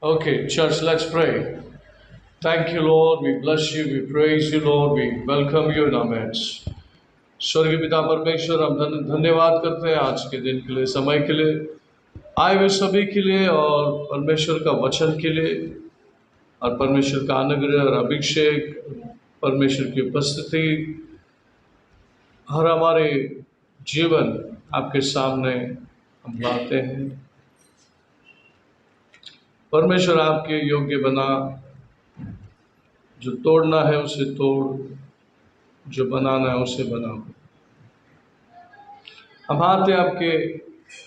Okay, church, let's pray. Thank you, Lord. We bless you. We praise you, Lord. We welcome you in our midst. स्वर्गीय पिता परमेश्वर, हम धन्यवाद करते हैं आज के दिन के लिए, समय के लिए, आए हुए सभी के लिए, और परमेश्वर का वचन के लिए, और परमेश्वर का अनुग्रह और अभिषेक, परमेश्वर की उपस्थिति हर हमारे जीवन आपके सामने हम लाते हैं। परमेश्वर आपके योग्य बना, जो तोड़ना है उसे तोड़, जो बनाना है उसे बना। हम आते आपके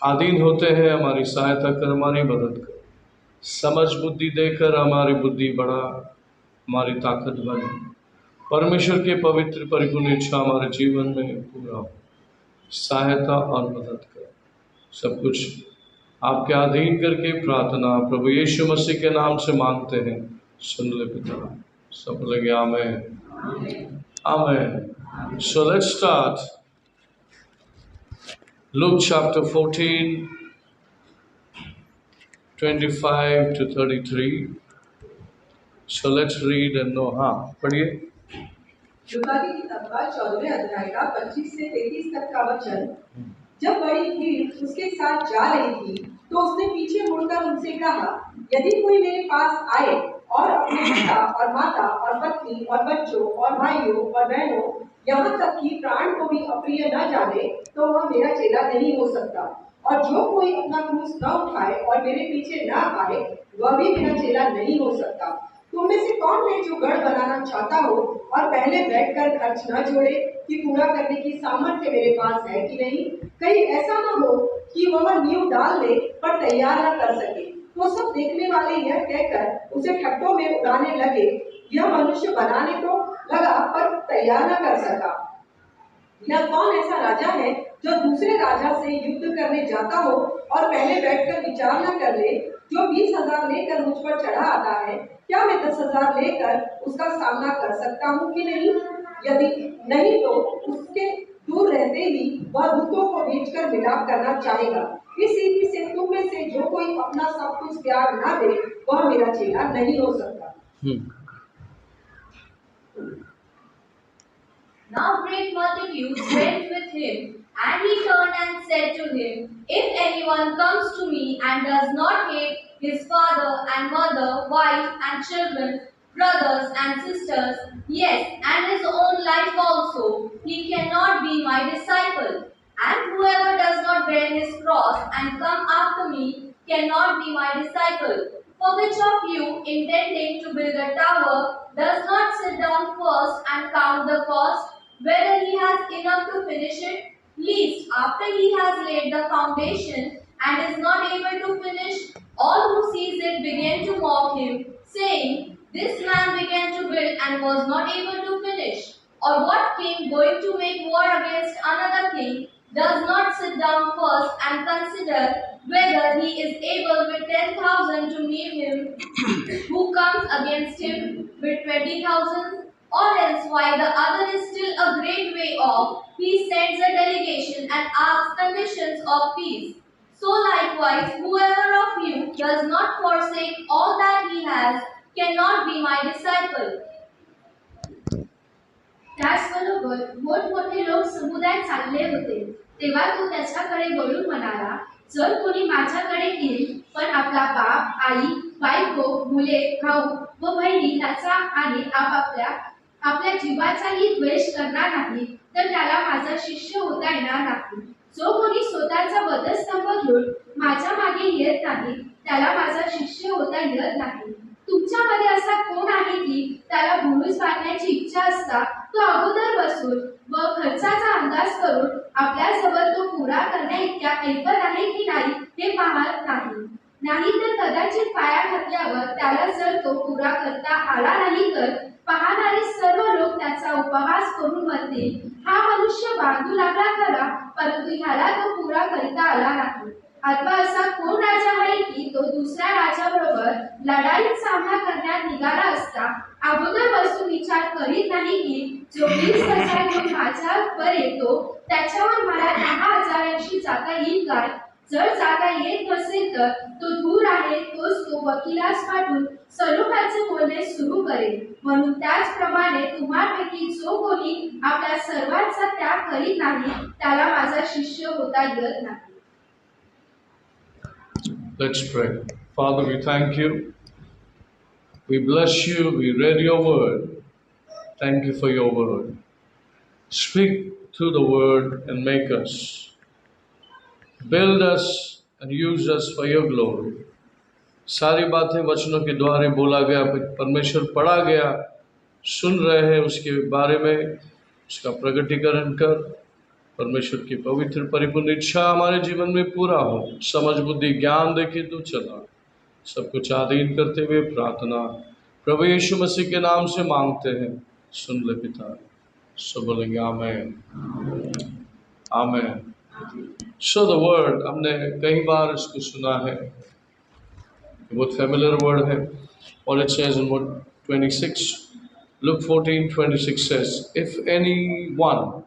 अधीन होते हैं, हमारी सहायता कर, हमारी मदद कर, समझ बुद्धि देकर हमारी बुद्धि बढ़ा, हमारी ताकत बने। परमेश्वर के पवित्र परिपूर्ण इच्छा हमारे जीवन में पूरा हो, सहायता और मदद कर। सब कुछ आपके अधीन करके प्रार्थना प्रभु यीशु मसीह के नाम से मांगते हैं, सुन ले पिता। सब लगे आमेन आमेन। So let's start Luke chapter 14, 25 to 33. So let's read and know. हाँ, पढ़िए। लूका की किताब का 14वें अध्याय का 25 से 33 तक का वचन। जब बड़ी भीड़ उसके साथ जा रही थी, तो उसने पीछे मुड़कर उनसे कहा, यदि कोई मेरे पास आए और अपने पिता और माता और पत्नी और बच्चों और भाइयों और बहनों, यहाँ तक कि प्राण को भी अप्रिय न जाने, तो वह मेरा चेला नहीं हो सकता। और जो कोई अपना क्रूस न उठाए और मेरे पीछे न आए, वह भी मेरा चेला नहीं हो सकता। तुम में से कौन है जो गढ़ बनाना चाहता हो और पहले बैठकर खर्च न जोड़े कि पूरा करने की सामर्थ्य मेरे पास है कि नहीं? कहीं ऐसा न हो कि वह नींव डाल ले पर तैयार न कर सके। तो सब देखने वाले यह कहकर उसे ठट्ठों में उड़ाने लगे, यह मनुष्य बनाने तो लगा पर तैयार न कर सका। यह कौन ऐसा राजा है जो दूसरे राजा से युद्ध करने जाता हो और पहले बैठकर विचार न कर ले, जो 20,000 लेकर मुझ पर चढ़ा आता है, क्या मैं 10,000 लेकर उसका सामना कर सकता हूँ कि नहीं? यदि नहीं, तो उसके दूर रहते ही वह दूतों को भेजकर मिलाप करना चाहेगा। इस रीति से तुम में से जो कोई अपना सब कुछ त्याग न दे, वह मेरा चेला नहीं हो सकता। Now great multitudes went with him, and he turned and said to him, if anyone comes to me and does not hate his father and mother, wife and children, brothers and sisters, yes, and his own life also, he cannot be my disciple. And whoever does not bear his cross and come after me cannot be my disciple. For which of you, intending to build a tower, does not sit down first and count the cost, whether he has enough to finish it? Lest after he has laid the foundation and is not able to finish, all who sees it begin to mock him, saying, this man began to build and was not able to finish. Or what king going to make war against another king does not sit down first and consider whether he is able with 10,000 to meet him who comes against him with 20,000? Or else, while the other is still a great way off, he sends a delegation and asks conditions of peace. So likewise, whoever of you does not forsake all that he has cannot be my disciple. त्याचबरोबर मोठमोठे लोक समुदायात चालले होते, तेव्हा तो त्याच्याकडे वळून म्हणाला, जर कोणी माझ्याकडे येईल पण आपला बाप, आई, बायको, मुले, भाऊ व बहिणी याचा आणि आपल्या जीवाचाही द्वेष करणार नाही, तर त्याला माझा शिष्य होता येणार नाही. जो कोणी स्वतःचा वधस्तंभ घेऊन माझ्या मागे येत नाही, त्याला माझा शिष्य होता येत नाही. तुमच्यामध्ये असा कोण आहे की त्याला बुरुज बांधण्याची इच्छा असता तो अगोदर बसून व खर्चाचा अंदाज करून आपल्याजवळ तो पुरा करण्या इतक्या ऐपत आहे की नाही हे पाहत नाही तर कदाचित पाया घातल्यावर त्याला जर तो पुरा करता आला नाही, तर पाहणारे सर्व लोक त्याचा उपहास करून म्हणतील, हा मनुष्य बांधू लागला खरा, परंतु ह्याला तो पुरा करिता आला नाही. अथवा असा कोण राजा आहे की तो दुसऱ्या राजाबरोबर लढाईत सामना करण्यात निघाला असता अगोदर बसून विचार करीत नाही की जो 20,000 घेऊन माझ्यावर येतो त्याच्यावर मला 10,000शी जाता येईल काय? जर जाता येत नसेल तर तो दूर आहे, तोच तो तो वकिलास पाठवून सलोख्याचे बोलणे सुरू करेल. म्हणून त्याचप्रमाणे तुम्हापैकी जो कोणी आपल्या सर्वांचा त्याग करीत नाही त्याला माझा शिष्य होता येत नाही. Let's pray. Father, we thank you. We bless you. We read your word. Thank you for your word. Speak through the word and make us. Build us and use us for your glory. सारी बातें वचनों के द्वारा बोला गया, परमेश्वर पढ़ा गया, सुन रहे हैं, उसके बारे में उसका प्रकटीकरण कर. परमेश्वर की पवित्र परिपूर्ण इच्छा हमारे जीवन में पूरा हो. समझ बुद्धि ज्ञान देके तो चला. सब कुछ अधीन करते हुए प्रार्थना प्रभु यीशु मसीह के नाम से मांगते हैं. सुन ले पिता. सब बोलेंगे आमेन, आमेन. सो द वर्ड, हमने कई बार इसको सुना है, बहुत फेमिलियर वर्ड है. और it says in 26, Luke 14:26 says, if anyone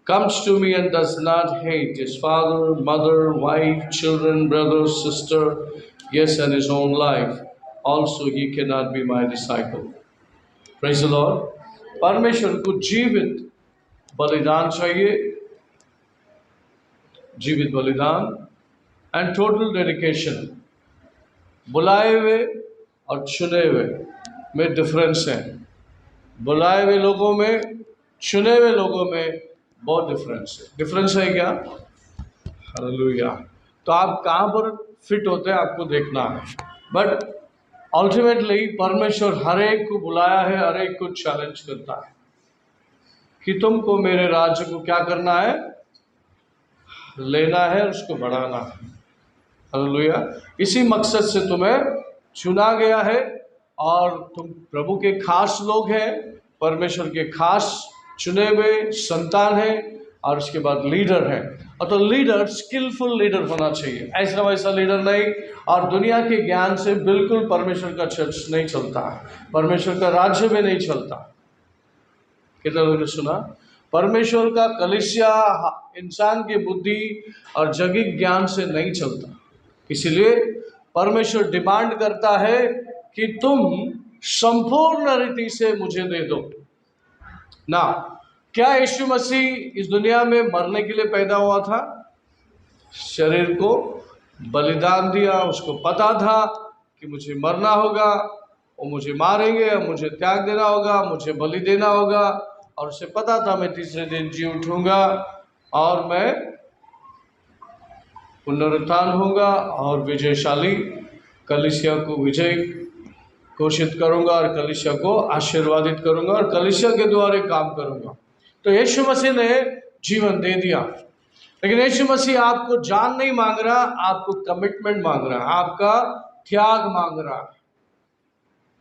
comes to me and does not hate his father, mother, wife, children, brother, sister, yes, and his own life, also he cannot be my disciple. Praise the Lord. परमेश्वर को जीवित बलिदान चाहिए, जीवित बलिदान and total dedication. बुलाए हुए और चुने हुए में डिफरेंस है. बुलाए हुए लोगों में, चुने हुए लोगों में बहुत डिफरेंस है. डिफरेंस है क्या? हालेलुया. तो आप कहाँ पर फिट होते हैं आपको देखना है. बट अल्टीमेटली परमेश्वर हर एक को बुलाया है, हर एक को चैलेंज करता है कि तुमको मेरे राज्य को क्या करना है, लेना है, उसको बढ़ाना है. हालेलुया. इसी मकसद से तुम्हें चुना गया है और तुम प्रभु के खास लोग हैं, परमेश्वर के खास चुने हुए संतान हैं, और उसके बाद लीडर हैं. और तो लीडर स्किलफुल लीडर होना चाहिए, ऐसा वैसा लीडर नहीं. और दुनिया के ज्ञान से बिल्कुल परमेश्वर का चर्च नहीं चलता है, परमेश्वर का राज्य में नहीं चलता. कितना लोगों ने सुना? परमेश्वर का कलीसिया इंसान की बुद्धि और जगत ज्ञान से नहीं चलता. इसीलिए परमेश्वर डिमांड करता है कि तुम संपूर्ण रीति से मुझे दे दो ना. क्या यीशु मसीह इस दुनिया में मरने के लिए पैदा हुआ था? शरीर को बलिदान दिया. उसको पता था कि मुझे मरना होगा, वो मुझे मारेंगे, मुझे त्याग देना होगा, मुझे बलि देना होगा. और उसे पता था मैं तीसरे दिन जी उठूंगा और मैं पुनरुत्थान होगा और विजयशाली कलीसिया को विजय घोषित करूंगा और कलीसिया को आशीर्वादित करूंगा और कलीसिया के द्वारा काम करूंगा. तो यीशु मसीह ने जीवन दे दिया. लेकिन यीशु मसीह आपको जान नहीं मांग रहा, आपको कमिटमेंट मांग रहा है, आपका त्याग मांग रहा है.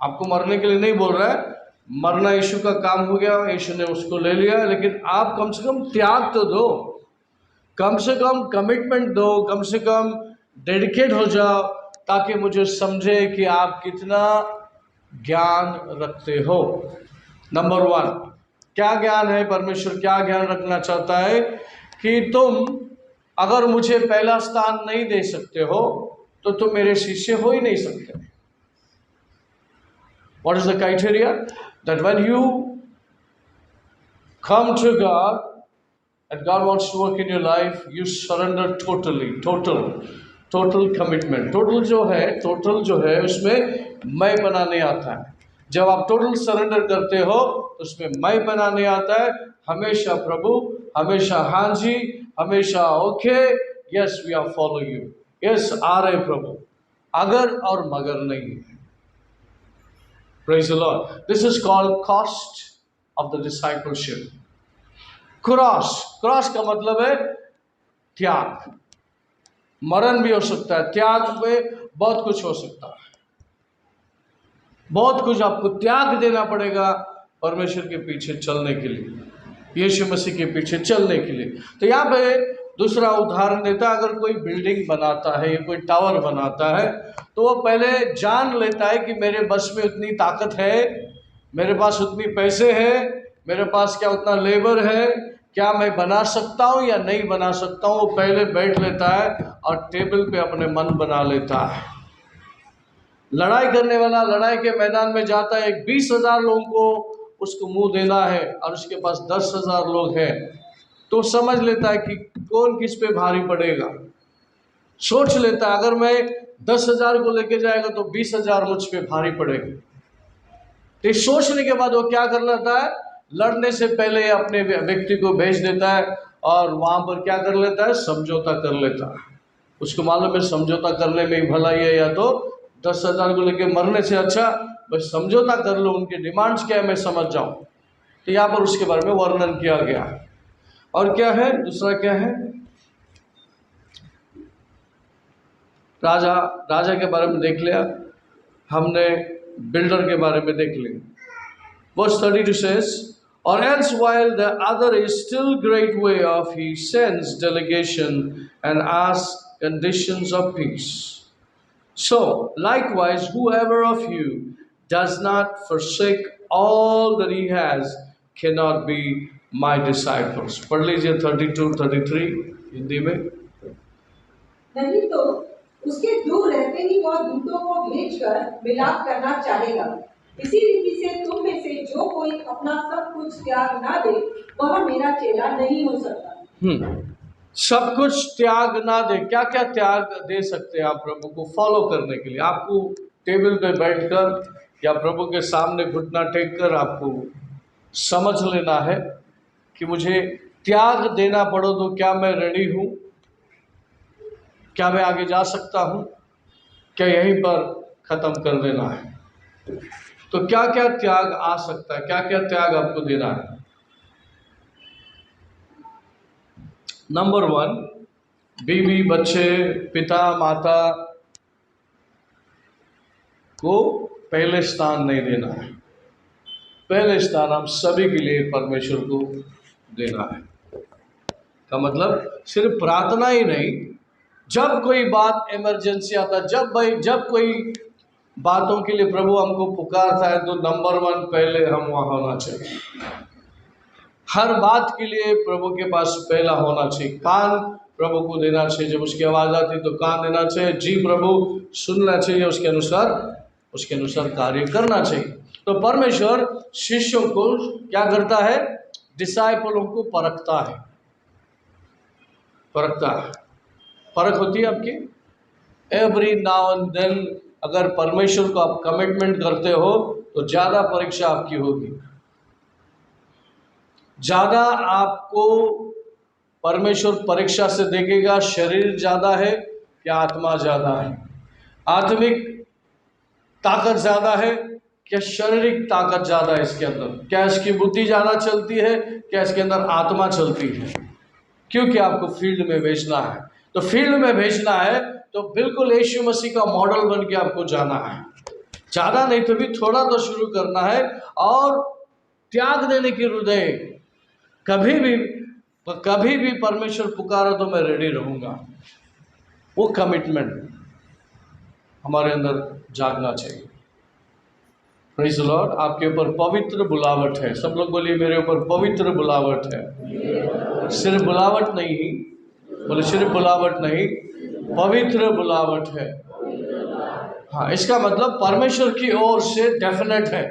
आपको मरने के लिए नहीं बोल रहा है. मरना यीशु का काम हो गया, यीशु ने उसको ले लिया. लेकिन आप कम से कम त्याग तो दो, कम से कम कमिटमेंट दो, कम से कम डेडिकेट हो जाओ, ताकि मुझे समझे कि आप कितना ज्ञान रखते हो. नंबर 1, क्या ज्ञान है? परमेश्वर क्या ज्ञान रखना चाहता है कि तुम अगर मुझे पहला स्थान नहीं दे सकते हो तो तुम मेरे शिष्य हो ही नहीं सकते. What is the criteria? That when you come to God and God wants to work in your life, you surrender totally, total commitment. Total जो है उसमें मैं बनाने आता है. जब आप टोटल सरेंडर करते हो तो उसमें मैं बनाने आता है. हमेशा प्रभु, हमेशा हाँ जी, हमेशा okay, yes we are follow you, yes आ रहे प्रभु, अगर और मगर नहीं. Praise the Lord. This is called cost of the discipleship. Cross का मतलब है त्याग. मरण भी हो सकता है, त्याग में बहुत कुछ हो सकता है. बहुत कुछ आपको त्याग देना पड़ेगा परमेश्वर के पीछे चलने के लिए, यीशु मसीह के पीछे चलने के लिए. तो यहाँ पे दूसरा उदाहरण देता है. अगर कोई बिल्डिंग बनाता है या कोई टावर बनाता है तो वो पहले जान लेता है कि मेरे बस में उतनी ताकत है, मेरे पास उतनी पैसे हैं, मेरे पास क्या उतना लेबर है, क्या मैं बना सकता हूँ या नहीं बना सकता हूँ. वो पहले बैठ लेता है और टेबल पे अपने मन बना लेता है. लड़ाई करने वाला लड़ाई के मैदान में जाता है, 20,000 लोगों को उसको मुंह देना है और उसके पास 10,000 लोग हैं, तो समझ लेता है कि कौन किस पे भारी पड़ेगा। सोच लेता है अगर मैं 10,000 को लेके जाएगा तो 20,000 मुझ पे भारी पड़ेगा। तो इस सोचने के बाद वो क्या कर लेता है, लड़ने से पहले अपने व्यक्ति को भेज देता है और वहां पर क्या कर लेता है, समझौता कर लेता है। उसको मालूम है समझौता करने में ही भलाई है, या तो 10,000 को लेके मरने से अच्छा बस समझौता कर लो, उनके डिमांड्स क्या है मैं समझ जाऊं। तो यहाँ पर उसके बारे में वर्णन किया गया है। और क्या है, दूसरा क्या है, राजा के बारे में देख लिया हमने, बिल्डर के बारे में देख लिया। Verse 32 says, or else while the other is still great way off, he sends delegation and asks conditions of peace. So likewise, whoever of you does not forsake all that he has cannot be my disciples. पढ़ लीजिए 32-33 हिंदी में। नहीं तो उसके दूर रहते ही वह दूतों को भेजकर मिलाप करना चाहेगा। इसी रीति से तुम में से जो कोई अपना सब कुछ त्याग ना दे वह मेरा चेला नहीं हो सकता। सब कुछ त्याग ना दे, क्या क्या त्याग दे सकते हैं आप प्रभु को फॉलो करने के लिए? आपको टेबल पे बैठकर या प्रभु के सामने घुटना टेक कर आपको समझ लेना है कि मुझे त्याग देना पड़ो तो क्या मैं रेडी हूँ, क्या मैं आगे जा सकता हूँ, क्या यहीं पर खत्म कर देना है? तो क्या क्या त्याग आ सकता है, क्या क्या त्याग आपको देना है? नंबर 1, बीवी बच्चे पिता माता को पहले स्थान नहीं देना है। पहले स्थान हम सभी के लिए परमेश्वर को देना है। का मतलब सिर्फ प्रार्थना ही नहीं, जब कोई बात इमरजेंसी आता है, जब कोई बातों के लिए प्रभु हमको पुकारता है तो नंबर 1 पहले हम वहाँ होना चाहिए। हर बात के लिए प्रभु के पास पहला होना चाहिए। कान प्रभु को देना चाहिए, जब उसकी आवाज़ आती तो कान देना चाहिए। जी प्रभु सुनना चाहिए, उसके अनुसार कार्य करना चाहिए। तो परमेश्वर शिष्यों को क्या करता है, डिसाइपलों को परखता है। परख होती है आपकी एवरी नाउ एंड देन। अगर परमेश्वर को आप कमिटमेंट करते हो तो ज़्यादा परीक्षा आपकी होगी। ज़्यादा आपको परमेश्वर परीक्षा से देखेगा। शरीर ज़्यादा है क्या आत्मा ज़्यादा है? आत्मिक ताकत ज़्यादा है क्या शारीरिक ताकत ज़्यादा है इसके अंदर? क्या इसकी बुद्धि ज़्यादा चलती है क्या इसके अंदर आत्मा चलती है? क्योंकि आपको फील्ड में भेजना है। तो फील्ड में भेजना है तो बिल्कुल यीशु मसीह का मॉडल बन के आपको जाना है। ज़्यादा नहीं तो भी थोड़ा तो शुरू करना है। और त्याग देने की हृदय, कभी भी परमेश्वर पुकारा तो मैं रेडी रहूँगा, वो कमिटमेंट हमारे अंदर जागना चाहिए। Praise the Lord. आपके ऊपर पवित्र बुलावट है। सब लोग बोलिए मेरे ऊपर पवित्र बुलावट है। सिर्फ बुलावट नहीं, बोले सिर्फ बुलावट नहीं, पवित्र बुलावट है। हाँ, इसका मतलब परमेश्वर की ओर से डेफिनेट है,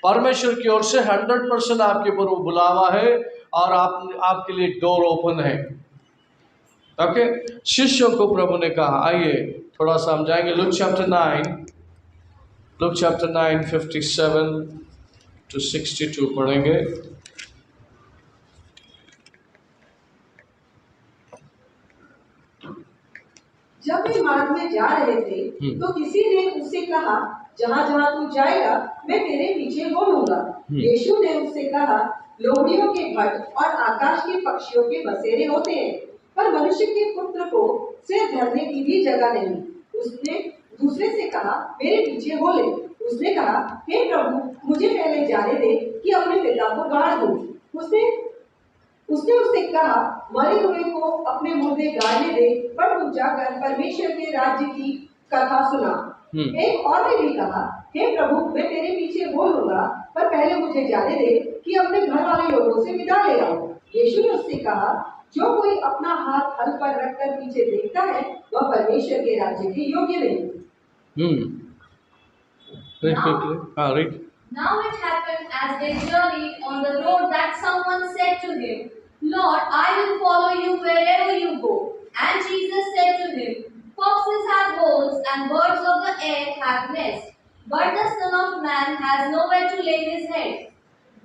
परमेश्वर की ओर से 100% आपके ऊपर वो बुलावा है और आपके लिए डोर ओपन है। ओके, शिष्यों को प्रभु ने कहा, आइए थोड़ा सा हम जाएंगे लूक चैप्टर 9 57 to 62 पढ़ेंगे। जब वे मार्ग में जा रहे थे तो किसी ने उससे कहा, जहाँ जहाँ तू जाएगा मैं तेरे पीछे हो लूंगा। यीशु ने उससे कहा, लोमड़ियों के भट्ट और आकाश के पक्षियों के बसेरे होते हैं, पर मनुष्य के पुत्र को सिर धरने की भी जगह नहीं। उसने दूसरे से कहा, मेरे पीछे हो ले। उसने कहा, हे प्रभु, मुझे पहले जाने दे कि अपने पिता को गाड़ दूं। उसने उससे कहा, मरे हुए को अपने मुर्दे गाड़ने दे, पर तू जाकर परमेश्वर के राज्य की कथा सुना। एक और ने भी कहा, हे प्रभु, मैं तेरे पीछे हो लूंगा, पर पहले मुझे जाने दे कि अपने घर वाले लोगों से विदा ले आऊं। यीशु ने उससे कहा, जो कोई अपना हाथ हल पर रखकर पीछे देखता है वह परमेश्वर के राज्य के योग्य नहीं। Read quickly. Read. Now it happened as they journeyed on the road that someone said to him, Lord, I will follow you wherever you go. And Jesus said to him, Foxes have holes and birds of the air have nests, but the Son of Man has nowhere to lay his head.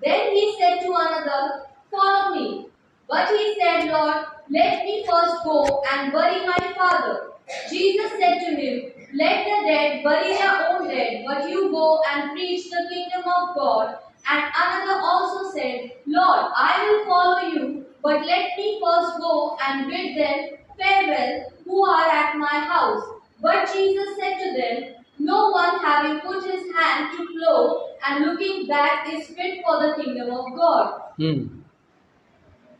Then he said to another, Follow me. But he said, Lord, let me first go and bury my father. Jesus said to him, Let the dead bury their own dead, but you go and preach the kingdom of God. And another also said, Lord, I will follow you, but let me first go and bid them farewell who are at my house. But Jesus said to them, No one having put his hand to plow and looking back is fit for the kingdom of God.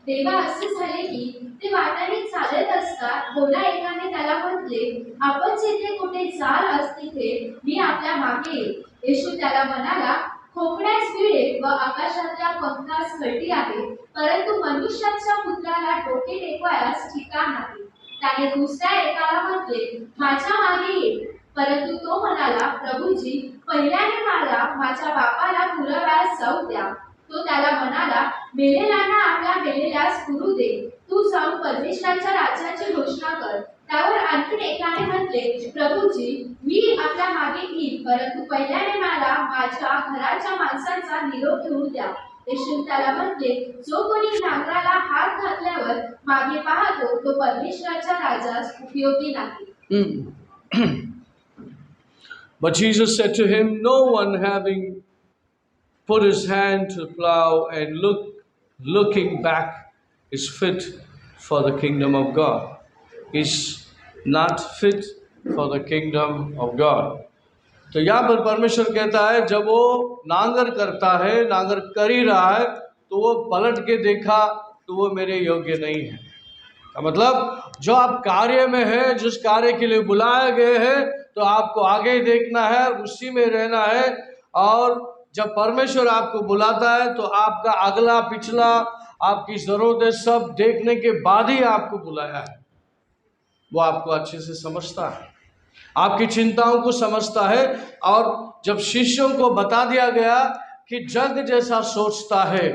तेव्हा असे झाले की ते वाटेने चालत असता थोड्या एकाने त्याला म्हटले, आपण जिथे कुठे जाल तिथे मी आपल्या मागे येईन. येशू त्याला म्हणाला, खोकण्यास विळे व आकाशातल्या पंखास घटी आहे, परंतु मनुष्याच्या पुत्राला डोके टेकवायला ठिकाण नाही. त्याने दुसऱ्या एकाला म्हटले, माझ्या मागे ये. परंतु तो म्हणाला, प्रभूजी, पहिल्याने मला माझ्या बापाला पुराव्यास जाऊ द्या. तो त्याला म्हणाला, मेलेल्यांना आपल्या मेलेल्यास पुरू दे. तू जाऊन परमेश्वराच्या राज्याची घोषणा कर. त्यावर आणखी एकाने म्हटले, प्रभूजी, मी आपल्या मागे येईन, परंतु पहिल्याने मला माझ्या घराच्या माणसांचा निरोप घेऊन द्या. येशू त्याला म्हटले, जो कोणी नांगराला हात घातल्यावर मागे पाहतो तो परमेश्वराच्या राज्यास उपयोगी नाही. But Jesus said to him, No one having put his hand to the plow and looking back is fit for the kingdom of God. Is not fit for the kingdom of God. तो यहाँ पर परमेश्वर कहता है, जब वो नांगर करता है, नांगर कर ही रहा है, तो वो पलट के देखा तो वो मेरे योग्य नहीं है. का मतलब, जो आप कार्य में है, जिस कार्य के लिए बुलाए गए हैं, तो आपको आगे देखना है, उसी में रहना है. और जब परमेश्वर आपको बुलाता है तो आपका अगला पिछला, आपकी ज़रूरतें सब देखने के बाद ही आपको बुलाया है. वो आपको अच्छे से समझता है, आपकी चिंताओं को समझता है. और जब शिष्यों को बता दिया गया कि जग जैसा सोचता है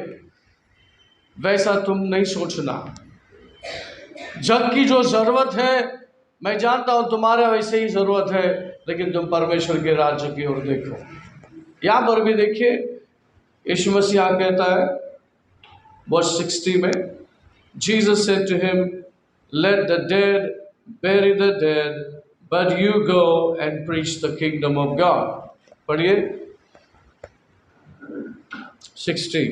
वैसा तुम नहीं सोचना, जग की जो ज़रूरत है मैं जानता हूँ तुम्हारा वैसे ही ज़रूरत है, लेकिन तुम परमेश्वर के राज्य की ओर देखो. यहाँ पर भी देखिए, यीशु मसीह कहता है वर्स 60 में, Jesus said to him, Let the dead bury the dead, but you go and preach the kingdom of God. पढ़िए 60.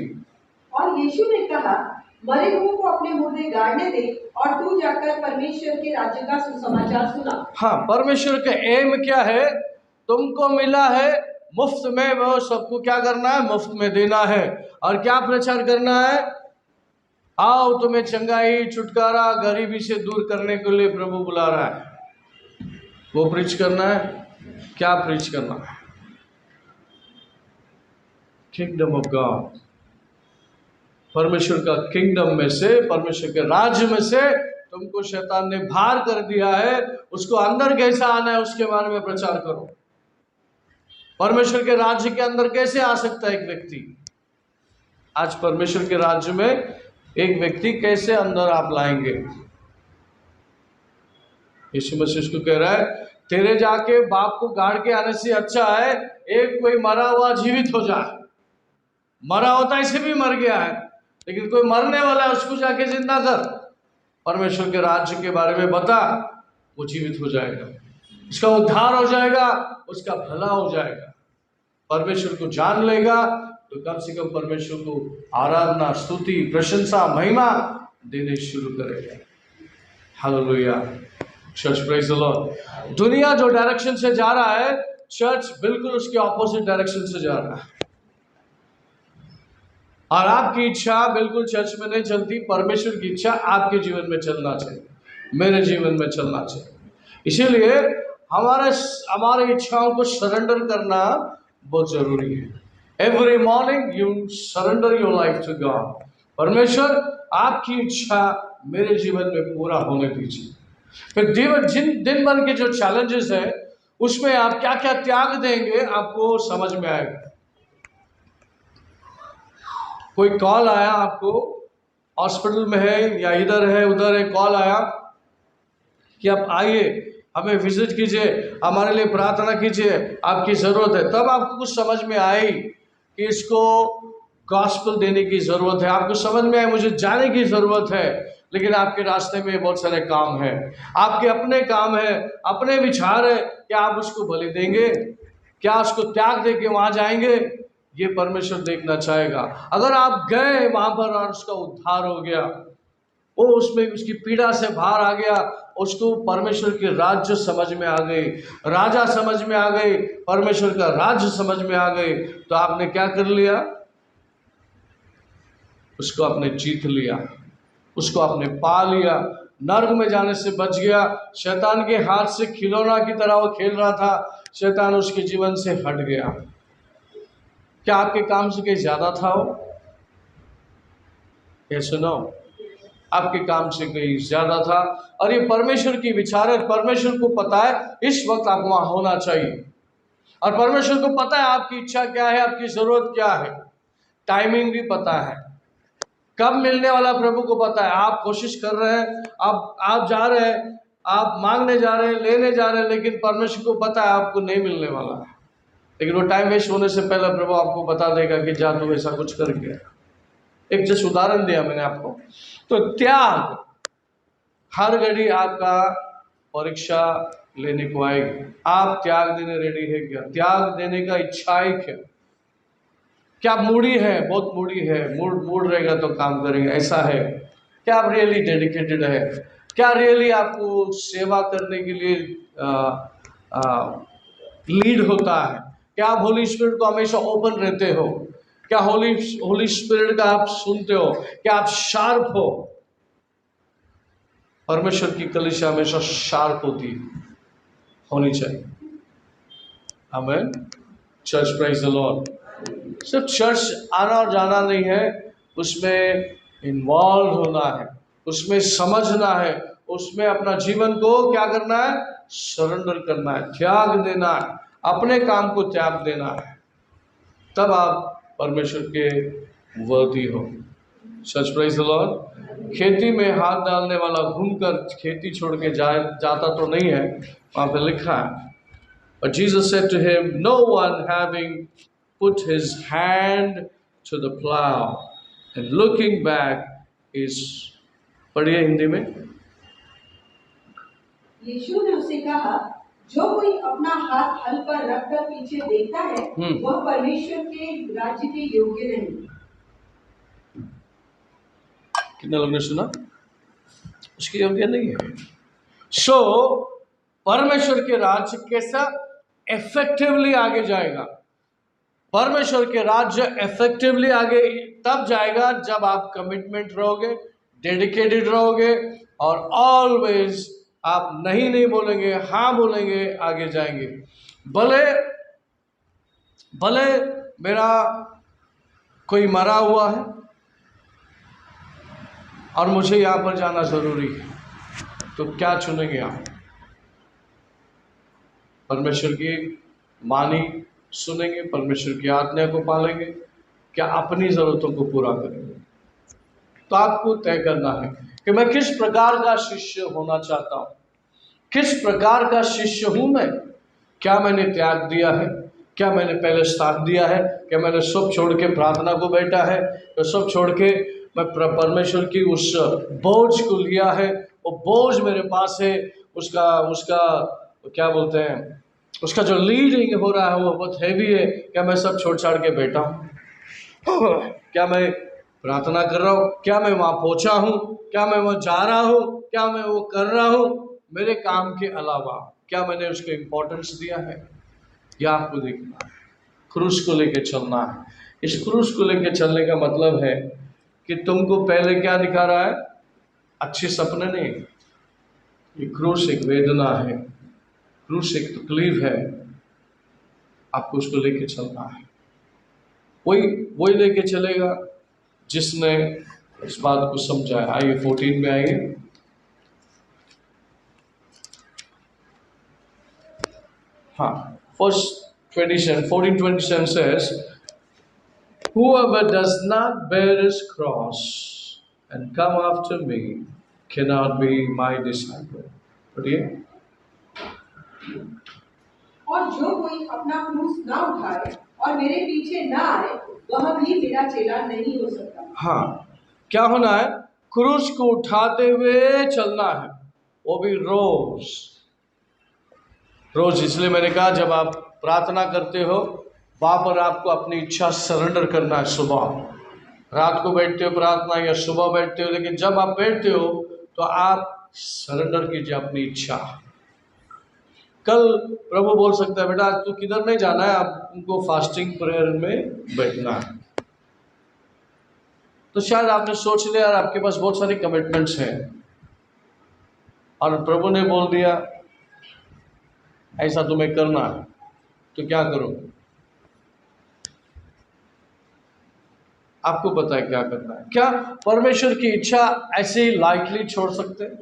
और यीशु ने कहा, मरे हुओं को अपने मुर्दे गाड़ने दे और तू जाकर परमेश्वर के राज्य का सुसमाचार सुना. हाँ, परमेश्वर का एम क्या है? तुमको मिला है मुफ्त में, वो सबको क्या करना है? मुफ्त में देना है. और क्या प्रचार करना है? आओ तुम्हें चंगाई, छुटकारा, गरीबी से दूर करने के लिए प्रभु बुला रहा है. वो प्रीच करना है. क्या प्रीच करना है? Kingdom of God. परमेश्वर का किंगडम में से, परमेश्वर के राज्य में से तुमको शैतान ने बाहर कर दिया है, उसको अंदर कैसा आना है उसके बारे में प्रचार करो. परमेश्वर के राज्य के अंदर कैसे आ सकता है एक व्यक्ति? आज परमेश्वर के राज्य में एक व्यक्ति कैसे अंदर आप लाएंगे? यीशु मसीह उसको कह रहा है, तेरे जाके बाप को गाड़ के आने से अच्छा है एक कोई मरा हुआ जीवित हो जाए. मरा होता इसे भी मर गया है, लेकिन कोई मरने वाला है उसको जाके जिंदा कर. परमेश्वर के राज्य के बारे में बता, वो जीवित हो जाएगा, उसका उद्धार हो जाएगा, उसका भला हो जाएगा. परमेश्वर को जान लेगा तो कम से कम परमेश्वर को आराधना, स्तुति, प्रशंसा, महिमा देने शुरू करेगा. Hallelujah. Church, praise the Lord. दुनिया जो डायरेक्शन से जा रहा है, चर्च बिल्कुल उसके ऑपोजिट डायरेक्शन से जा रहा है. और आपकी इच्छा बिल्कुल चर्च में नहीं चलती. परमेश्वर की इच्छा आपके जीवन में चलना चाहिए, मेरे जीवन में चलना चाहिए. इसीलिए हमारे इच्छाओं को सरेंडर करना बहुत जरूरी है. Every morning you surrender your life to God. परमेश्वर, आपकी इच्छा मेरे जीवन में पूरा होने दीजिए. फिर दिन भर के जो चैलेंजेस है उसमें आप क्या क्या त्याग देंगे आपको समझ में आएगा। कोई कॉल आया आपको, हॉस्पिटल में है या इधर है उधर है, कॉल आया कि आप आइए, हमें विजिट कीजिए, हमारे लिए प्रार्थना कीजिए, आपकी ज़रूरत है। तब आपको कुछ समझ में आई कि इसको गॉस्पेल देने की ज़रूरत है, आपको समझ में आए मुझे जाने की ज़रूरत है। लेकिन आपके रास्ते में बहुत सारे काम हैं, आपके अपने काम हैं, अपने विचार है, क्या आप उसको बलि देंगे? क्या उसको त्याग दे के वहाँ जाएंगे? ये परमेश्वर देखना चाहेगा। अगर आप गए वहाँ पर और उसका उद्धार हो गया, वो उसमें उसकी पीड़ा से बाहर आ गया, उसको परमेश्वर के राज्य समझ में आ गई, राजा समझ में आ गई, परमेश्वर का राज्य समझ में आ गई, तो आपने क्या कर लिया? उसको आपने जीत लिया, उसको आपने पा लिया, नर्क में जाने से बच गया। शैतान के हाथ से खिलौना की तरह वो खेल रहा था, शैतान उसके जीवन से हट गया। क्या आपके काम से कहीं ज्यादा था वो? ये सुनो, आपके काम से कहीं ज्यादा था। और ये परमेश्वर की विचार है, परमेश्वर को पता है इस वक्त आप वहां होना चाहिए, और परमेश्वर को पता है आपकी इच्छा क्या है, आपकी जरूरत क्या है, टाइमिंग भी पता है, कब मिलने वाला प्रभु को पता है। आप कोशिश कर रहे हैं, आप जा रहे हैं, आप मांगने जा रहे हैं, लेने जा रहे हैं, लेकिन परमेश्वर को पता है आपको नहीं मिलने वाला है। लेकिन वो टाइम वेस्ट होने से पहले प्रभु आपको बता देगा कि जा तू ऐसा कुछ कर गया। एक जैसे उदाहरण दिया मैंने आपको। तो त्याग हर घड़ी आपका परीक्षा लेने को आएगी। आप त्याग देने रेडी है क्या? त्याग देने का इच्छा है क्या? क्या मूडी है? बहुत मूडी है, मूड रहेगा तो काम करेंगे, ऐसा है क्या? आप रियली डेडिकेटेड है क्या? रियली आपको सेवा करने के लिए लीड होता है क्या? आप होली स्पिरिट को हमेशा ओपन रहते हो क्या? होली स्पिरिट का आप सुनते हो क्या? आप शार्प हो? परमेश्वर की कलीसिया हमेशा शार्प होनी चाहिए। आमीन। Church, praise the Lord. सिर्फ चर्च आना और जाना नहीं है, उसमें इन्वॉल्व होना है, उसमें समझना है, उसमें अपना जीवन को क्या करना है? सरेंडर करना है, त्याग देना है, अपने काम को त्याग देना है। तब आप परमेश्वर के वर्दी हो। सच, प्रेज द लॉर्ड। खेती में हाथ डालने वाला घूमकर खेती छोड़ के जाता तो नहीं है, वहां पे लिखा है। But Jesus said to him, no one having put his hand to the plow and looking back is, पढ़िए हिंदी में। यीशु ने उसे कहा, जो कोई अपना हाथ हल पर रखकर पीछे देखता है वह परमेश्वर के राज्य के योग्य नहीं। कितने लोगों ने सुना? उसके योग्य नहीं है। सो परमेश्वर के राज्य कैसा इफेक्टिवली आगे जाएगा? परमेश्वर के राज्य इफेक्टिवली आगे तब जाएगा जब आप कमिटमेंट रहोगे, डेडिकेटेड रहोगे, और ऑलवेज आप नहीं बोलेंगे, हाँ बोलेंगे, आगे जाएंगे। भले मेरा कोई मरा हुआ है और मुझे यहाँ पर जाना जरूरी है, तो क्या चुनेंगे आप? परमेश्वर की वाणी सुनेंगे, परमेश्वर की आज्ञा को पालेंगे, क्या अपनी जरूरतों को पूरा करेंगे? तो आपको तय करना है कि मैं किस प्रकार का शिष्य होना चाहता हूं, किस प्रकार का शिष्य हूं मैं। क्या मैंने त्याग दिया है? क्या मैंने पहले साथ दिया है? क्या मैंने सब छोड़ के प्रार्थना को बैठा है? तो सब छोड़ के मैं परमेश्वर की उस बोझ को लिया है, वो बोझ मेरे पास है, उसका क्या बोलते हैं, उसका जो लीडिंग हो रहा है वो बहुत हैवी है। क्या मैं सब छोड़ छाड़ के बैठा हूँ? क्या मैं प्रार्थना कर रहा हूँ? क्या मैं वहाँ पहुँचा हूँ? क्या मैं वहाँ जा रहा हूँ? क्या मैं वो कर रहा हूँ? मेरे काम के अलावा क्या मैंने उसको इम्पोर्टेंस दिया है? यह आपको देखना है। क्रूस को लेके चलना है। इस क्रूस को लेके चलने का मतलब है कि तुमको पहले क्या दिखा रहा है? अच्छे सपने नहीं। ये क्रूस एक वेदना है, क्रूस एक तकलीफ है, आपको उसको लेके चलना है। वही लेके चलेगा जिसने इस बात को समझा है। आइए 14 में आइए। हाँ, first 27, 14:27 says, whoever does not bear his cross and come after me cannot be my disciple. पढ़िए। और जो कोई अपना क्रूस ना उठाए और मेरे पीछे ना आए वह भी मेरा चेला नहीं हो सकता। हाँ, क्या होना है? क्रूस को उठाते हुए चलना है, वो भी रोज रोज। इसलिए मैंने कहा जब आप प्रार्थना करते हो वहां पर आपको अपनी इच्छा सरेंडर करना है। सुबह रात को बैठते हो प्रार्थना या सुबह बैठते हो, लेकिन जब आप बैठते हो तो आप सरेंडर कीजिए अपनी इच्छा। कल प्रभु बोल सकता है बेटा आज तू किधर नहीं जाना है, आप उनको फास्टिंग प्रेयर में बैठना है। तो शायद आपने सोच लिया यार आपके पास बहुत सारी कमिटमेंट्स हैं और प्रभु ने बोल दिया ऐसा तुम्हें करना है, तो क्या करो? आपको पता है क्या करना है। क्या परमेश्वर की इच्छा ऐसे ही लाइटली छोड़ सकते हैं?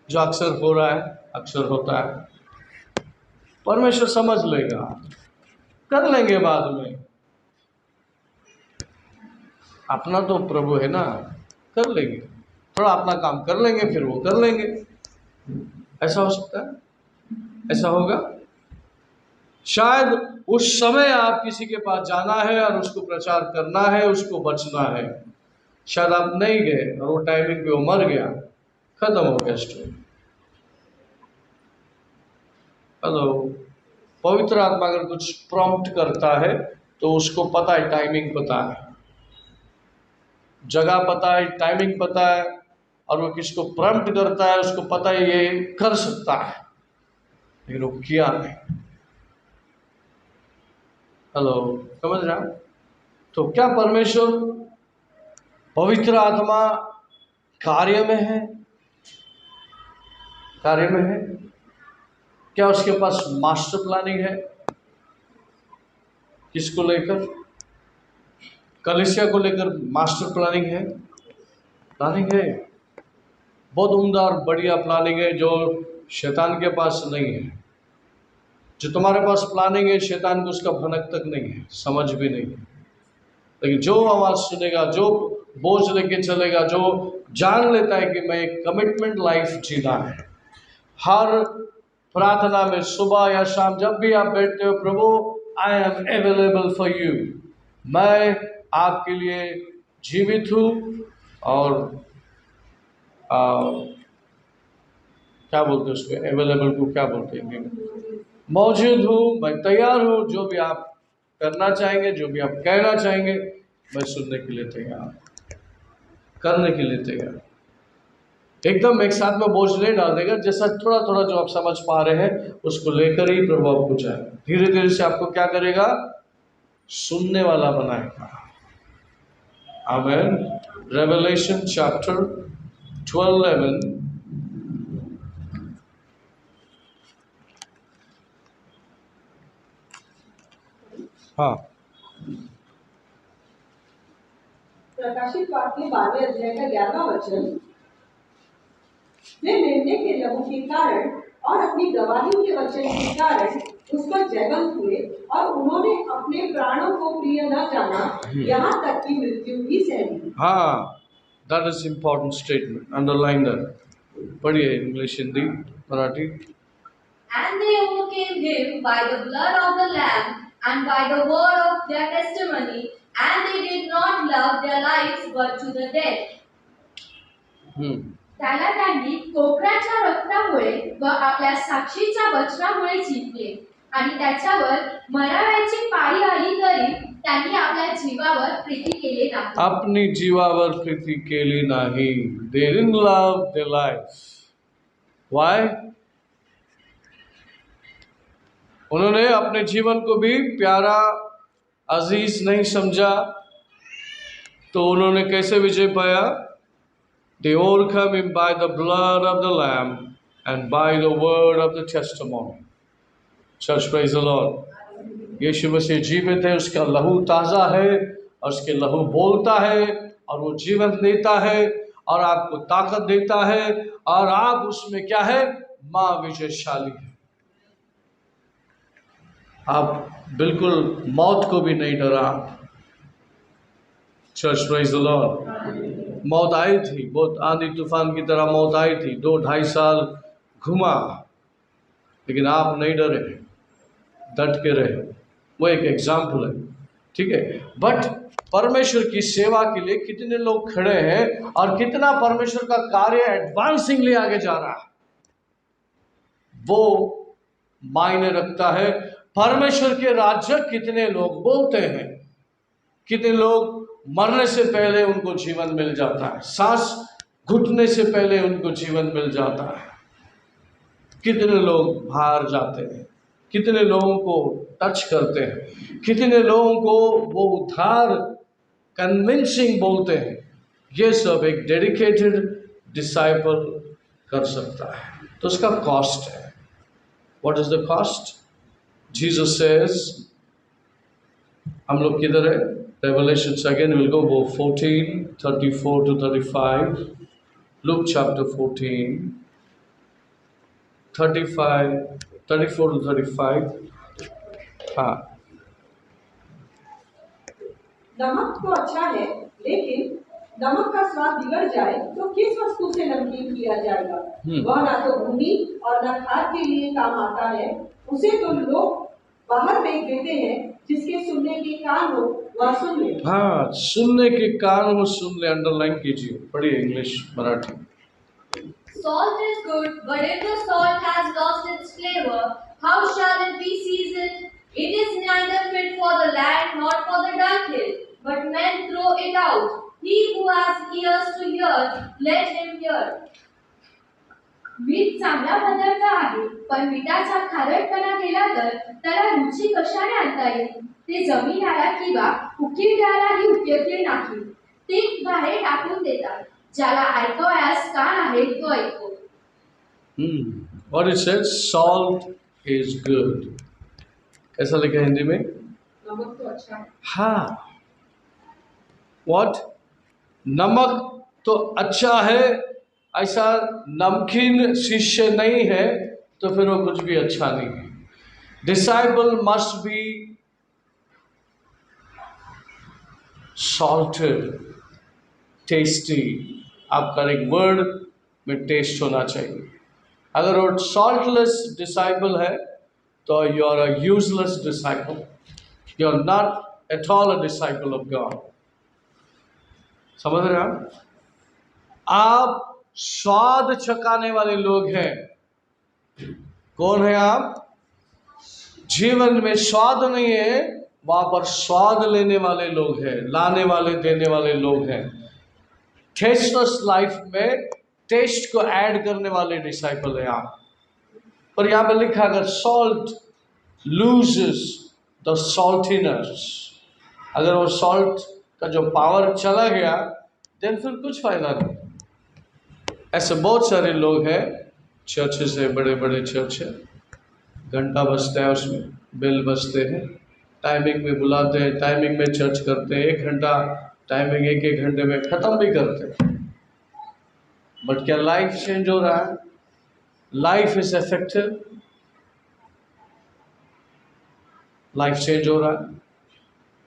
जो अक्सर हो रहा है, अक्सर होता है। परमेश्वर समझ लेगा, कर लेंगे बाद में। अपना तो प्रभु है ना, कर लेंगे, थोड़ा अपना काम कर लेंगे, फिर वो कर लेंगे। ऐसा हो सकता है, ऐसा होगा। शायद उस समय आप किसी के पास जाना है और उसको प्रचार करना है, उसको बचना है। शायद आप नहीं गए और वो टाइमिंग पे वो मर गया, खत्म हो गया स्टोरी। हेलो, पवित्र आत्मा अगर कुछ प्रॉम्प्ट करता है तो उसको पता है, टाइमिंग पता है, जगह पता है, टाइमिंग पता है, और वो किसको प्रॉम्प्ट करता है उसको पता है ये कर सकता है, लेकिन वो किया नहीं। हेलो, समझ रहे हैं? तो क्या परमेश्वर पवित्र आत्मा कार्य में है? कार्य में है। क्या उसके पास मास्टर प्लानिंग है? किसको लेकर? कलीसिया को लेकर मास्टर प्लानिंग है। प्लानिंग है, बहुत उम्दा और बढ़िया प्लानिंग है जो शैतान के पास नहीं है। जो तुम्हारे पास प्लानिंग है शैतान को उसका भनक तक नहीं है, समझ भी नहीं है। लेकिन जो आवाज़ सुनेगा, जो बोझ लेके चलेगा, जो जान लेता है कि मैं एक कमिटमेंट लाइफ जीना है, हर प्रार्थना में सुबह या शाम जब भी आप बैठते हो, प्रभु I am available for you, मैं आपके लिए जीवित हूँ और क्या बोलते हैं उसको, अवेलेबल को क्या बोलते हैं, मौजूद हूँ, मैं तैयार हूँ। जो भी आप करना चाहेंगे, जो भी आप कहना चाहेंगे, मैं सुनने के लिए तैयार, करने के लिए तैयार। एकदम एक साथ में बोझ नहीं डाल देगा, जैसा थोड़ा थोड़ा जो आप समझ पा रहे हैं उसको लेकर ही प्रभु आपको जाएगा। धीरे धीरे से आपको क्या करेगा? सुनने वाला बनाएगा। आमीन। Revelation chapter 12:11। हाँ, प्रकाशित वाक्य 12वें अध्याय का 11वां वचन, वे मेमने के लहू के कारण और अपनी गवाही के वचन के कारण उस पर जयवंत हुए और उन्होंने अपने प्राणों को प्रिय न जाना, यहाँ तक कि मृत्यु भी सह ली। हाँ, that is important statement, underline that. पढ़िए English, Hindi, Marathi. And they overcame him by the blood of the Lamb and by the word of their testimony, and they did not love their lives but to the death. त्याला त्यांनी कोकराच्या रक्तामुळे व आपल्या साक्षीच्या वचनामुळे जिंकले आणि त्याच्यावर मराव्याची पाळी आली तरी त्यांनी आपल्या जीवावर प्रीती केली नाही. अपनी जीवावर प्रीति केली नाही. They didn't love their life. Why? उन्होंने अपने जीवन को भी प्यारा अजीज नहीं समझा, तो उन्होंने कैसे विजय पाया? They overcome him by the blood of the Lamb and by the word of the testimony. Church, praise the Lord. यीशु मसीह जीवित है, उसका लहू ताज़ा है और उसके लहू बोलता है और वो जीवन देता है और आपको ताकत देता है और आप उसमें क्या है? मां विजयशाली है। आप बिल्कुल मौत को भी नहीं डरा। Church praise the Lord. मौत आई थी, बहुत आंधी तूफान की तरह मौत आई थी, 2-2.5 साल घुमा, लेकिन आप नहीं डरे, डट के रहे। वो एक एग्जाम्पल है, ठीक है। बट परमेश्वर की सेवा के लिए कितने लोग खड़े हैं और कितना परमेश्वर का कार्य एडवांसिंगली आगे जा रहा है, वो मायने रखता है। परमेश्वर के राज्य कितने लोग बोलते हैं, कितने लोग मरने से पहले उनको जीवन मिल जाता है, सांस घुटने से पहले उनको जीवन मिल जाता है, कितने लोग बाहर जाते हैं, कितने लोगों को टच करते हैं, कितने लोगों को वो उद्धार कन्विंसिंग बोलते हैं। ये सब एक डेडिकेटेड डिसाइपल कर सकता है, तो उसका कॉस्ट है। What is the cost? Jesus says, हम लोग किधर है? Revelations again, we'll go 14, 34 to 35. Luke chapter 14, 34 to 35. हाँ, नमक तो अच्छा है, लेकिन नमक का स्वाद बिगड़ जाए तो किस वस्तु से नमकीन किया जाएगा? वह ना तो भूमि और न खाद के लिए काम आता है। उसे तो लोग बाहर फेंक देते हैं। जिसके सुनने के कान हो वह सुन ले। हाँ, सुनने के कान हो सुन ले। अंडरलाइन कीजिए, पढ़िए English Marathi. Salt is good, but if the salt has lost its flavor, how shall it be seasoned? It is neither fit for the land nor for the dunghill, but men throw it out. He who has ears to hear, let him hear. मीठ चांगला पदार्थ आहे, पण मिठाचा खारटपणा केला तर त्याला रुची कशाने आणता येईल? ते जमिनाला किंवा उकिरड्यालाही उपयोगी नाही. ते बाहेर टाकून देतात. ज्याला ऐकावयास कान आहे तो ऐको. What it says, salt is good. कैसा लिखा है हिंदी में? नमक तो अच्छा है। हाँ, what? नमक तो अच्छा है, ऐसा नमकीन शिष्य नहीं है तो फिर वो कुछ भी अच्छा नहीं है। Disciple must be salted, tasty. आपका एक वर्ड में टेस्ट होना चाहिए। अगर वो सॉल्टलेस डिसाइपल है तो you are a useless disciple, you are not at all a disciple of God. समझ रहे हैं आप? स्वाद चखाने वाले लोग हैं। कौन है आप? जीवन में स्वाद नहीं है, वहां पर स्वाद लेने वाले लोग हैं, लाने वाले, देने वाले लोग हैं। टेस्टलेस लाइफ में टेस्ट को ऐड करने वाले डिसाइपल हैं आप। पर यहां पर लिखा, अगर सॉल्ट लूजेस द सॉल्टीनेस, अगर वो सॉल्ट का जो पावर चला गया, देन फिर कुछ फायदा नहीं। ऐसे बहुत सारे लोग हैं, चर्च से, बड़े बड़े चर्च है, घंटा बजता है, उसमें बेल बजते हैं, टाइमिंग में बुलाते हैं, टाइमिंग में चर्च करते हैं, 1 घंटा टाइमिंग, 1 घंटे में ख़त्म भी करते हैं। बट क्या लाइफ चेंज हो रहा है? Life is effective, life change हो रहा है।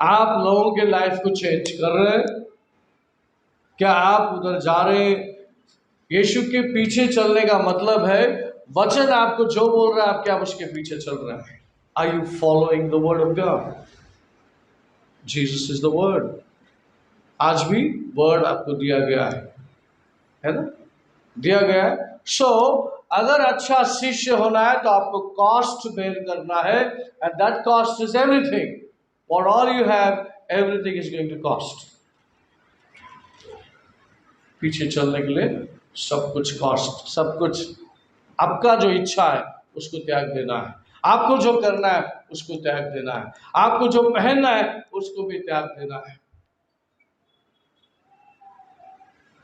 आप लोगों के लाइफ को चेंज कर रहे हैं? क्या आप उधर जा रहे हैं? यीशु के पीछे चलने का मतलब है, वचन आपको जो बोल रहा है आप क्या उसके पीछे चल रहे हैं? Are you following the word of God? Jesus is the word. आज भी वर्ड आपको दिया गया है ना? दिया गया है। सो अगर अच्छा शिष्य होना है तो आपको कॉस्ट बेयर करना है, and that cost is everything. What all you have, everything is going to cost. पीछे चलने के लिए सब कुछ कॉस्ट, सब कुछ। आपका जो इच्छा है उसको त्याग देना है, आपको जो करना है उसको त्याग देना है, आपको जो पहनना है उसको भी त्याग देना है।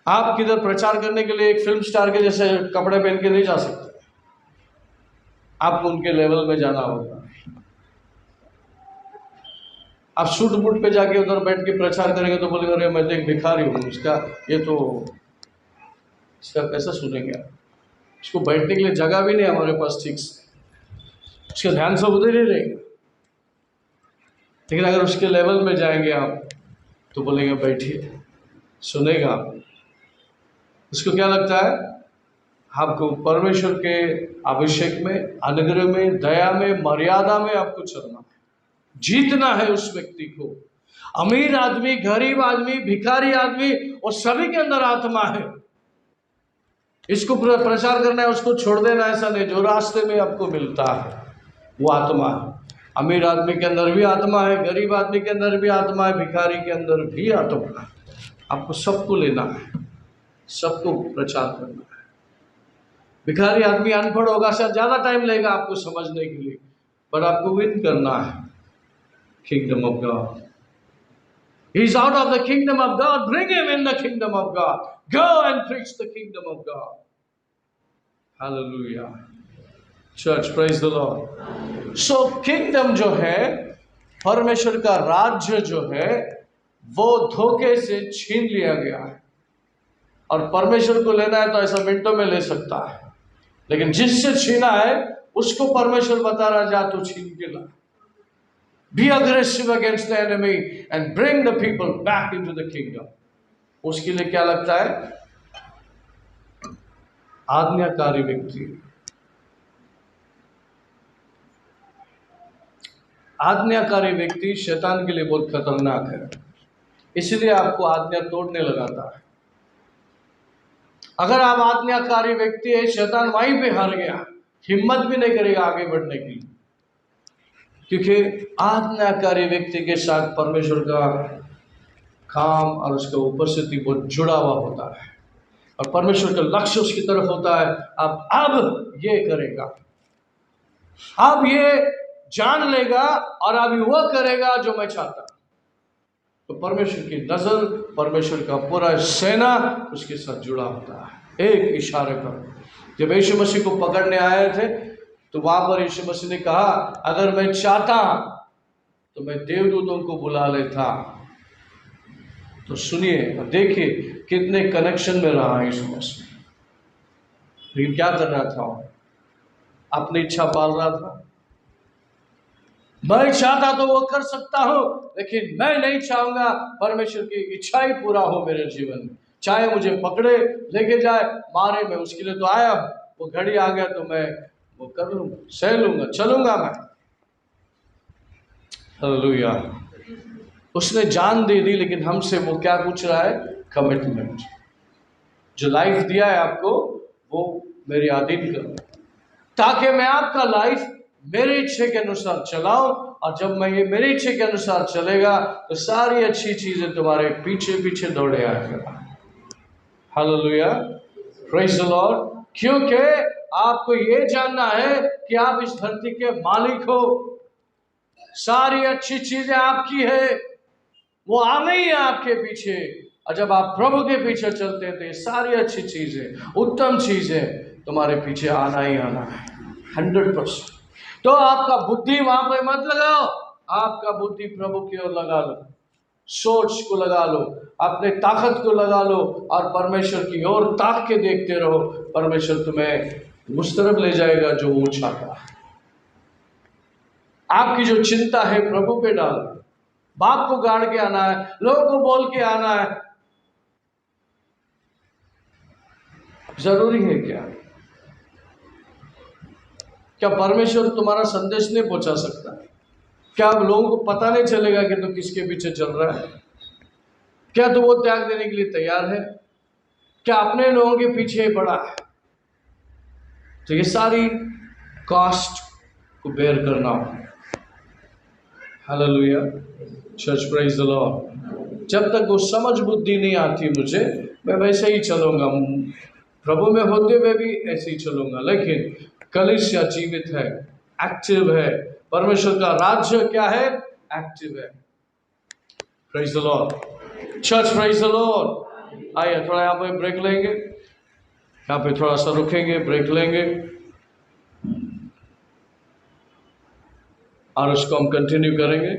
आप किधर प्रचार करने के लिए एक फिल्म स्टार के जैसे कपड़े पहन के नहीं जा सकते, आपको उनके लेवल में जाना होगा। आप सूट बूट पे जाके उधर बैठ के प्रचार करेंगे तो बोलेंगे अरे मैं तो एक भिखारी हूँ, इसका ये तो इसका कैसा सुनेंगे आप? इसको बैठने के लिए जगह भी नहीं हमारे पास ठीक से, उसका ध्यान सब उधर ही रहेगा। लेकिन अगर उसके लेवल में जाएंगे आप तो बोलेंगे बैठिए, सुनेगा। उसको क्या लगता है? आपको परमेश्वर के अभिषेक में, अनुग्रह में, दया में, मर्यादा में आपको चलना है, जीतना है उस व्यक्ति को। अमीर आदमी, गरीब आदमी, भिखारी आदमी, और सभी के अंदर आत्मा है। इसको प्रचार करना है, उसको छोड़ देना ऐसा नहीं। जो रास्ते में आपको मिलता है वो आत्मा है। अमीर आदमी के अंदर भी आत्मा है, गरीब आदमी के अंदर भी आत्मा है, भिखारी के अंदर भी आत्मा है। आपको सबको लेना है, सबको प्रचार करना है। भिखारी आदमी अनपढ़ होगा, शायद ज़्यादा टाइम लेगा आपको समझने के लिए, पर आपको विन करना है kingdom of God. He is out of the kingdom of God. Bring him in the kingdom of God. Go and preach the kingdom of God. Hallelujah. Church, praise the Lord. So kingdom जो है, परमेश्वर का राज्य जो है, वो धोखे से छीन लिया गया है। और परमेश्वर को लेना है तो ऐसा मिनटों में ले सकता है, लेकिन जिससे छीना है उसको परमेश्वर बता रहा, जा तू छीन के ला। Be aggressive against the enemy and bring the people back into the kingdom. उसके लिए क्या लगता है? आज्ञाकारी व्यक्ति। आज्ञाकारी व्यक्ति शैतान के लिए बहुत खतरनाक है, इसलिए आपको आज्ञा तोड़ने लगाता है। अगर आप आज्ञाकारी व्यक्ति है, शैतान वहीं पे हार गया, हिम्मत भी नहीं करेगा आगे बढ़ने की, क्योंकि आज्ञाकारी व्यक्ति के साथ परमेश्वर का काम और उसका उपस्थिति बहुत जुड़ा हुआ होता है, और परमेश्वर का लक्ष्य उसकी तरफ होता है। अब ये करेगा, अब ये जान लेगा, और अभी वो करेगा जो मैं चाहता। तो परमेश्वर की नजर, परमेश्वर का पूरा सेना उसके साथ जुड़ा होता है। एक इशारे पर जब यीशु मसीह को पकड़ने आए थे तो वहां पर यीशु मसीह ने कहा, अगर मैं चाहता तो मैं देवदूतों को बुला लेता। तो सुनिए और देखिए कितने कनेक्शन में रहा यीशु मसीह। लेकिन क्या कर रहा था? अपनी इच्छा पाल रहा था। मैं चाहता तो वो कर सकता हूं, लेकिन मैं नहीं चाहूंगा परमेश्वर की इच्छा ही पूरा हो मेरे जीवन में। चाहे मुझे पकड़े, लेके जाए, मारे, मैं उसके लिए तो आया। वो घड़ी आ गया तो मैं वो कर लूंगा, सह लूंगा, चलूंगा मैं। हालेलुया। उसने जान दे दी, लेकिन हमसे वो क्या पूछ रहा है? कमिटमेंट। जो लाइफ दिया है आपको वो मेरे अधीन करो, ताकि मैं आपका लाइफ मेरे इच्छे के अनुसार चलाऊं। और जब मैं ये मेरे इच्छे के अनुसार चलेगा तो सारी अच्छी चीजें तुम्हारे पीछे पीछे दौड़े आएगा। Hallelujah, praise the Lord. क्योंकि आपको ये जानना है कि आप इस धरती के मालिक हो, सारी अच्छी चीजें आपकी है, वो आना ही है आपके पीछे। और जब आप प्रभु के पीछे चलते हैं तो ये सारी अच्छी चीजें, उत्तम चीजें तुम्हारे पीछे आना ही आना है 100%। तो आपका बुद्धि वहां पर मत लगाओ, आपका बुद्धि प्रभु की ओर लगा लो, सोच को लगा लो, अपने ताकत को लगा लो, और परमेश्वर की ओर ताक के देखते रहो। परमेश्वर तुम्हें उस तरफ ले जाएगा जो वो चाहता है। आपकी जो चिंता है प्रभु पे डालो। बाप को गाड़ के आना है, लोगों को बोल के आना है, जरूरी है क्या? क्या परमेश्वर तुम्हारा संदेश नहीं पहुंचा सकता? क्या अब लोगों को पता नहीं चलेगा कि तू किसके पीछे चल रहा है? क्या तू वो त्याग देने के लिए तैयार है? क्या अपने लोगों के पीछे पड़ा है? तो ये सारी कॉस्ट को बेयर करना हो। Hallelujah, church, praise the Lord. जब तक वो समझ बुद्धि नहीं आती मुझे, मैं वैसे ही चलूंगा, प्रभु में होते हुए भी ऐसे ही चलूंगा। लेकिन कलीसिया जीवित है, एक्टिव है। परमेश्वर का राज्य क्या है? एक्टिव है। Praise the Lord, church, praise the Lord. आइए थोड़ा यहाँ पे ब्रेक लेंगे, यहाँ पे थोड़ा सा रुकेंगे, ब्रेक लेंगे, और उसको हम कंटिन्यू करेंगे।